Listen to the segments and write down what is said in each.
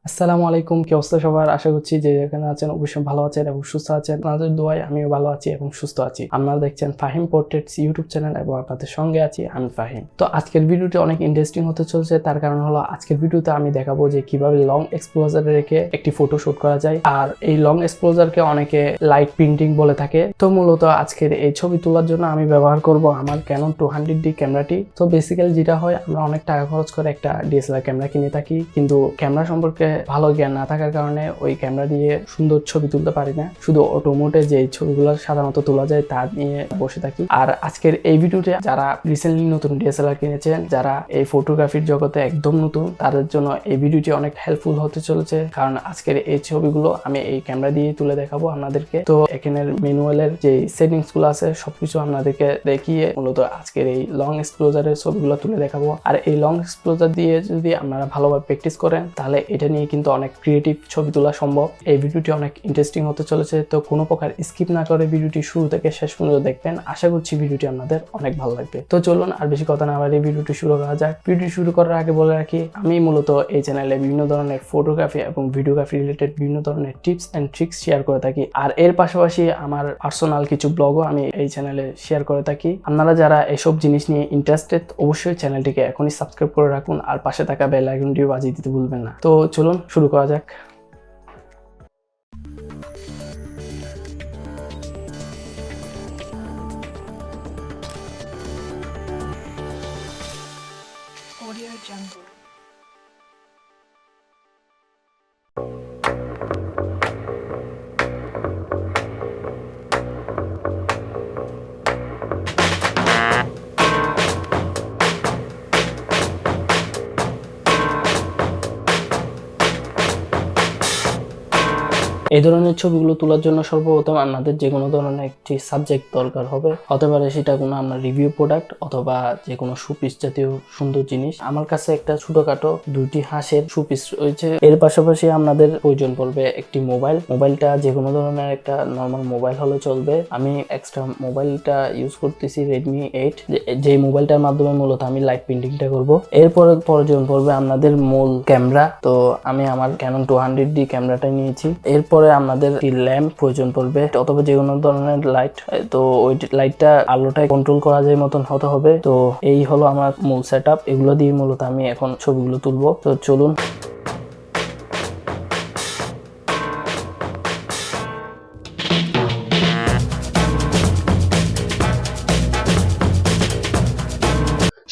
আসসালামু আলাইকুম, কি অবস্থা সবার? আশা করছি যে যেখানে আছেন অবশ্যই ভালো আছেন এবং সুস্থ আছেন। আপনাদের দোয়ায় আমিও ভালো আছি এবং সুস্থ আছি। আপনারা দেখছেন ফাহিম পোর্ট্রেটস ইউটিউব চ্যানেল এবং আপনাদের সঙ্গে আছি আমি ফাহিম। তো আজকের ভিডিওটি অনেক ইন্টারেস্টিং হতে চলছে। তার কারণ হলো আজকের ভিডিওতে আমি দেখাবো যে কিভাবে লং এক্সপোজারে রেখে একটি ফটো শুট করা যায়। আর এই লং এক্সপোজারকে অনেকে লাইট প্রিন্টিং বলে থাকে। তো মূলত আজকের এই ছবি তোলার জন্য আমি ব্যবহার করব আমার ক্যানন 200D ক্যামেরাটি। তো বেসিক্যালি যেটা হয়, আমরা অনেক টাকা খরচ করে একটা DSLR ক্যামেরা কিনে থাকি, কিন্তু ক্যামেরা সম্পর্কে ভালো জ্ঞান না থাকার কারণে ওই ক্যামেরা দিয়ে সুন্দর ছবি তুলতে পারি না। শুধু অটো মোডে যে ছবিগুলো সাধারণত তোলা যায় তা নিয়ে বসে থাকি। আর আজকের এই ভিডিওতে যারা রিসেন্টলি নতুন DSLR কিনেছেন, যারা এই ফটোগ্রাফির জগতে একদম নতুন, তাদের জন্য এই ভিডিওটি অনেক হেল্পফুল হতে চলেছে। কারণ আজকের এই ছবিগুলো আমি এই ক্যামেরা দিয়ে তুলে দেখাবো আপনাদেরকে। তো এখানের ম্যানুয়ালের যে সেটিংস গুলো আছে সবকিছু আপনাদেরকে দেখিয়ে মূলত আজকের এই লং এক্সপ্লোজারের ছবিগুলো তুলে দেখাবো। আর এই লং এক্সপ্লোজার দিয়ে যদি আপনারা ভালোভাবে প্র্যাকটিস করেন, তাহলে এটা নিয়ে কিন্তু অনেক ক্রিয়েটিভ ছবি তোলা সম্ভব। এই ভিডিওটি অনেক ইন্টারেস্টিং হতে চলেছে। তো কোনো প্রকার স্কিপ না করে ভিডিওটি শুরু থেকে শেষ পর্যন্ত দেখবেন। আশা করছি ভিডিওটি আপনাদের অনেক ভালো লাগবে। তো চলুন আর বেশি কথা না বাড়িয়ে ভিডিওটি শুরু করা যাক। ভিডিও শুরু করার আগে বলে রাখি, আমি মূলত এই চ্যানেলে বিভিন্ন ধরনের ফটোগ্রাফি এবং ভিডিওগ্রাফি রিলেটেড বিভিন্ন ধরনের টিপস এন্ড ট্রিক্স শেয়ার করে থাকি। আর এর পাশাপাশি আমার পার্সোনাল কিছু ব্লগও আমি এই চ্যানেলে শেয়ার করে থাকি। আপনারা যারা এসব জিনিস নিয়ে ইন্টারেস্টেড, অবশ্যই চ্যানেলটিকে এখনই সাবস্ক্রাইব করে রাখুন আর পাশে থাকা বেল আইকনটিও বাজিয়ে দিতে ভুলবেন না। তো চলুন শুরু করা যাক। Audio Jungle. এই ধরনের ছবিগুলো তোলার জন্য সর্বপ্রথম আপনাদের যে কোনো ধরনের একটি সাবজেক্ট দরকার হবে। হতে পারে সেটা কোনো আপনার রিভিউ প্রোডাক্ট অথবা যে কোনো শোপিস জাতীয় সুন্দর জিনিস। আমার কাছে একটা ছোটখাটো দুইটি হাঁসের শোপিস রয়েছে। এর পাশাপাশি আপনাদের প্রয়োজন পড়বে একটি মোবাইল। মোবাইলটা যে কোনো ধরনের একটা নর্মাল মোবাইল হলে চলবে। আমি এক্সট্রা মোবাইলটা ইউজ করতেছি Redmi 8, যে মোবাইলটার মাধ্যমে মূলত আমি লাইট প্রিন্টিংটা করব। এরপরে প্রয়োজন পড়বে আপনাদের মূল ক্যামেরা। তো আমি আমার ক্যানন 200D ক্যামেরাটা নিয়েছি। এরপরে আমাদের ল্যাম্প প্রয়োজন পড়বে অথবা যে কোনো ধরনের লাইট। তো ওই লাইটটা আলোটাই কন্ট্রোল করা যায় মতন হতে হবে। তো এই হলো আমার মূল সেটআপ। এগুলো দিয়ে মূলত আমি এখন ছবিগুলো তুলবো। তো চলুন।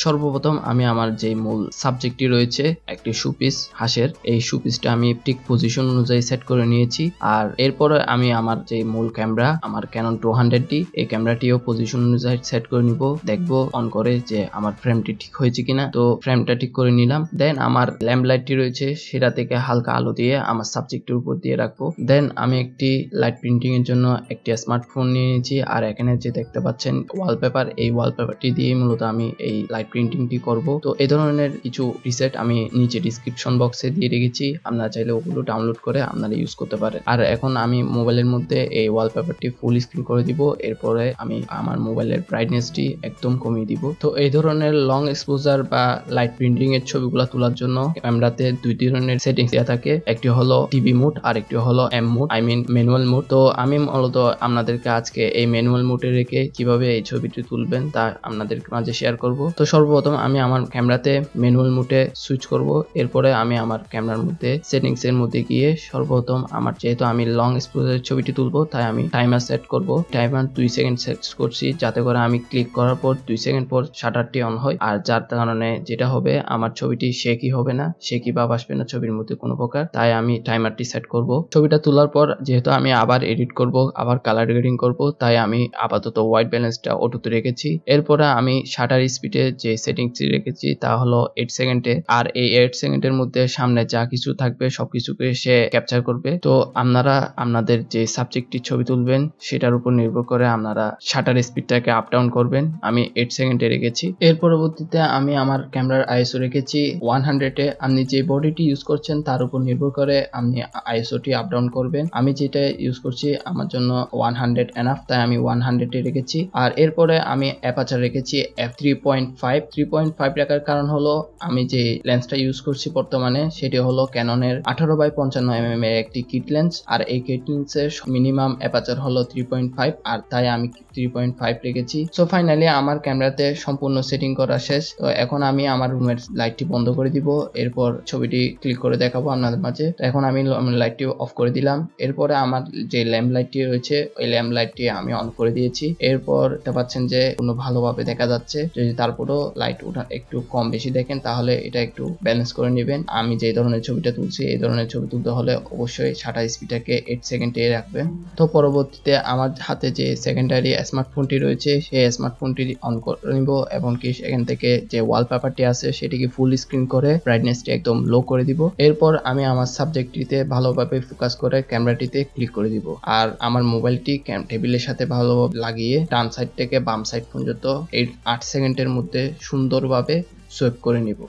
সর্বপ্রথম আমি আমার যে মূল সাবজেক্টটি রয়েছে একটি শোপিস হাঁসের, এই শোপিসটা আমি ঠিক পজিশন অনুযায়ী সেট করে নিয়েছি। আর এরপরে আমি আমার যে মূল ক্যামেরা, আমার ক্যানন 200D, এই ক্যামেরাটিও পজিশন অনুযায়ী সেট করে নিব। দেখবো অন করে যে আমার ফ্রেমটি ঠিক হয়েছে কিনা। তো ফ্রেমটা ঠিক করে নিলাম। দেন আমার ল্যাম্প লাইটটি রয়েছে, সেটা থেকে হালকা আলো দিয়ে আমার সাবজেক্টের উপর দিয়ে রাখবো। দেন আমি একটি লাইট প্রিন্টিং এর জন্য একটি স্মার্টফোন নিয়ে নিয়েছি। আর এখানে যে দেখতে পাচ্ছেন ওয়ালপেপার, এই ওয়ালপেপারটি দিয়ে মূলত আমি এই লাইট প্রিন্টিংটি করব। তো এই ধরনের কিছু প্রিসেট আমি নিচে ডিসক্রিপশন বক্সে দিয়ে রেখেছি, আপনারা চাইলে ওগুলো ডাউনলোড করে আপনারা ইউজ করতে পারেন। আর এখন আমি মোবাইলের মধ্যে এই ওয়ালপেপারটি ফুল স্ক্রিন করে দিব। এরপরে আমি আমার মোবাইলের ব্রাইটনেসটি একদম কমিয়ে দিব। তো এই ধরনের লং এক্সপোজার বা লাইট প্রিন্টিং এর ছবিগুলো তোলার জন্য ক্যামেরাতে দুই ধরনের সেটিংস দেওয়া থাকে। একটি হলো টিভি মোড আর একটি হলো M mode, I mean manual mode. তো আমি মূলত আপনাদেরকে আজকে এই ম্যানুয়াল মোডে রেখে কিভাবে এই ছবিটি তুলবেন তা আপনাদের মাঝে শেয়ার করব। তো সর্বপ্রথম আমি আমার ক্যামেরাতে ম্যানুয়াল মোডে সুইচ করব। এরপরে আমি আমার ক্যামেরার মধ্যে সেটিংস এর মধ্যে গিয়ে সর্বপ্রথম আমার, যেহেতু আমি লং এক্সপোজারের ছবিটি তুলবো, তাই আমি টাইমার সেট করব। টাইমার 2 সেকেন্ড সেট করছি, যাতে করে আমি ক্লিক করার পর 2 সেকেন্ড পর শাটারটি অন হয়। আর যার কারণে যেটা হবে, আমার ছবিটি শেকি হবে না, শেকি ভাব আসবে না ছবির মধ্যে কোনো প্রকার। তাই আমি টাইমারটি সেট করব। ছবিটা তোলার পর যেহেতু আমি আবার এডিট করব, আবার কালার গ্রেডিং করব, তাই আমি আপাতত হোয়াইট ব্যালেন্সটা অটোতে রেখেছি। এরপরে আমি শাটার স্পিডে যে সেটিংসটি রেখেছি তা হলো 8 সেকেন্ডে। আর এই 8 সেকেন্ডের মধ্যে সামনে যা কিছু থাকবে সবকিছুকে সে ক্যাপচার করবে। তো আপনারা আপনাদের যে সাবজেক্টটি ছবি তুলবেন সেটার উপর নির্ভর করে আপনারা শাটার স্পিডটাকে আপ ডাউন করবেন। আমি 8 সেকেন্ডে রেখেছি। এর পরবর্তীতে আমি আমার ক্যামেরার আইএসও রেখেছি 100-এ। আপনি যে বডিটি ইউজ করছেন তার উপর নির্ভর করে আপনি আইএসওটি আপ ডাউন করবেন। আমি যেটা ইউজ করছি আমার জন্য 100 এনাফ, তাই আমি 100-এ রেখেছি। আর এরপরে আমি অ্যাপারচার রেখেছি f3.5 3.5 রাখার কারণ হলো আমি যে লেন্সটা ইউজ করছি বর্তমানে সেটি হলো ক্যাননের 18x55 এর একটি কিট লেন্স, আর এই কিট লেন্সের মিনিমাম অ্যাপারচার হলো 3.5, আর তাই আমি 3.5 রেখেছি। সো ফাইনালি আমার ক্যামেরাতে সম্পূর্ণ সেটিং করা শেষ। তো এখন আমি আমার রুমের লাইটটি বন্ধ করে দিব, এরপর ছবিটি ক্লিক করে দেখাবো আপনাদের মাঝে। তো এখন আমি লাইটটি অফ করে দিলাম, এরপরে আমার যে ল্যাম্প লাইটটি রয়েছে ওই ল্যাম্প লাইটটি আমি অন করে দিয়েছি। এরপর দেখতে পাচ্ছেন যে কোনো ভালোভাবে দেখা যাচ্ছে। যদি তারপরও লাইট ওঠা একটু কম বেশি দেখেন তাহলে এটা একটু ব্যালেন্স করে নেবেন। আমি যে ধরনের ছবিটা তুলছি এই ধরনের ছবি তুলতে হলে অবশ্যই শাটার স্পিডটাকে 8 সেকেন্ডে রাখবেন। তো পরবর্তীতে আমার হাতে যে সেকেন্ডারি স্মার্টফোনটি রয়েছে সেই স্মার্টফোনটি অন করে নিব এবং কি সেখান থেকে যে ওয়ালপেপারটি আছে সেটিকে ফুল স্ক্রিন করে ব্রাইটনেসটি একদম লো করে দিব। এরপর আমি আমার সাবজেক্টটিতে ভালোভাবে ফোকাস করে ক্যামেরাটিতে ক্লিক করে দিব, আর আমার মোবাইলটি টেবিলের সাথে ভালোভাবে লাগিয়ে ডান সাইড থেকে বাম সাইড পর্যন্ত 8 সেকেন্ডের মধ্যে সুন্দরভাবে সুইপ করে নিব।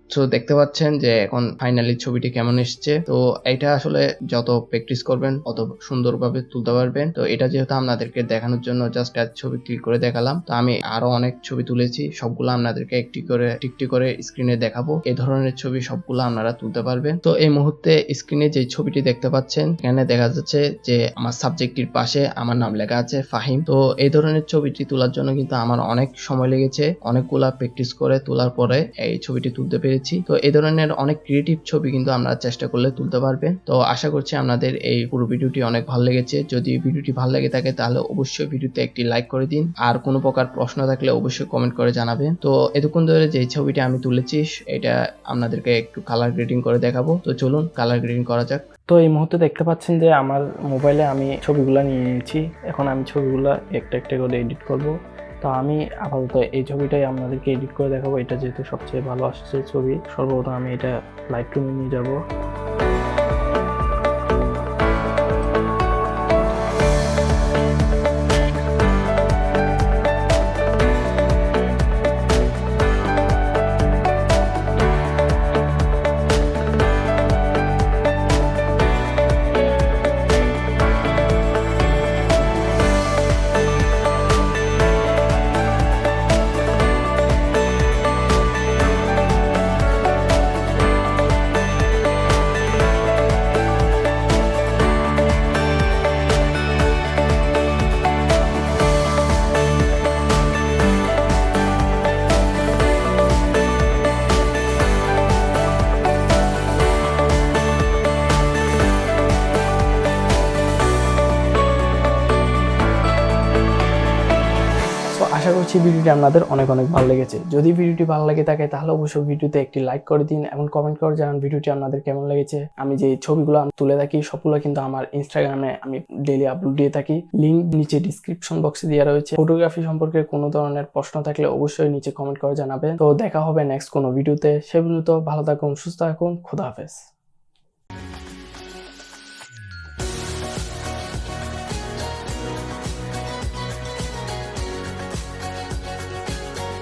সো দেখতে পাচ্ছেন যে এখন ফাইনালি ছবিটি কেমন এসেছে। তো এটা আসলে যত প্র্যাকটিস করবেন তত সুন্দরভাবে তুলতে পারবেন। তো এটা যেহেতু আপনাদেরকে দেখানোর জন্য জাস্ট ছবি ক্লিক করে দেখালাম, তো আমি আরো অনেক ছবি তুলেছি, সবগুলো আপনাদেরকে একটি করে স্ক্রিনে দেখাবো। এই ধরনের ছবি সবগুলো আপনারা তুলতে পারবেন। তো এই মুহূর্তে স্ক্রিনে যে ছবিটি দেখতে পাচ্ছেন এখানে দেখা যাচ্ছে যে আমার সাবজেক্টটির পাশে আমার নাম লেখা আছে ফাহিম। তো এই ধরনের ছবিটি তোলার জন্য কিন্তু আমার অনেক সময় লেগেছে, অনেকগুলা প্র্যাকটিস করে তোলার পরে এই ছবিটি তুলতে পেরেছি। তো এই ধরনের অনেক ক্রিয়েটিভ ছবি কিন্তু আমরা চেষ্টা করলে তুলতে পারবেন। তো আশা করছি আপনাদের এই পুরো ভিডিওটি অনেক ভালো লেগেছে। যদি ভিডিওটি ভালো লেগে থাকে তাহলে অবশ্যই ভিডিওতে একটি লাইক করে দিন, আর কোনো প্রকার প্রশ্ন থাকলে অবশ্যই কমেন্ট করে জানাবেন। তো এতক্ষণ ধরে যে ছবিটি আমি তুলেছি এটা আপনাদেরকে একটু কালার গ্রেডিং করে দেখাবো। তো চলুন কালার গ্রেডিং করা যাক। তো এই মুহূর্তে দেখতে পাচ্ছেন যে আমার মোবাইলে আমি ছবিগুলো নিয়ে নিয়েছি। এখন আমি ছবিগুলো একটা একটা করে এডিট করব। তো আমি আপাতত এই ছবিটাই আপনাদেরকে এডিট করে দেখাবো। এটা যেহেতু সবচেয়ে ভালো আসছে ছবি, সর্বপ্রথম আমি এটা লাইট রুমে নিয়ে যাব। আশা করছি ভিডিওটি আপনাদের অনেক অনেক ভালো লেগেছে। যদি ভিডিওটি ভালো লাগে থাকে তাহলে অবশ্যই ভিডিওতে একটি লাইক করে দিন এবং কমেন্ট করে জানান ভিডিওটি আপনাদের কেমন লেগেছে। আমি যে ছবিগুলো তুলে থাকি সবগুলো কিন্তু আমার ইনস্টাগ্রামে আমি ডেইলি আপলোড দিয়ে থাকি, লিঙ্ক নিচে ডিসক্রিপশন বক্সে দেওয়া রয়েছে। ফটোগ্রাফি সম্পর্কে কোনো ধরনের প্রশ্ন থাকলে অবশ্যই নিচে কমেন্ট করে জানাবেন। তো দেখা হবে নেক্সট কোনো ভিডিওতে। সে পর্যন্ত ভালো থাকুন, সুস্থ থাকুন, খোদা হাফেজ।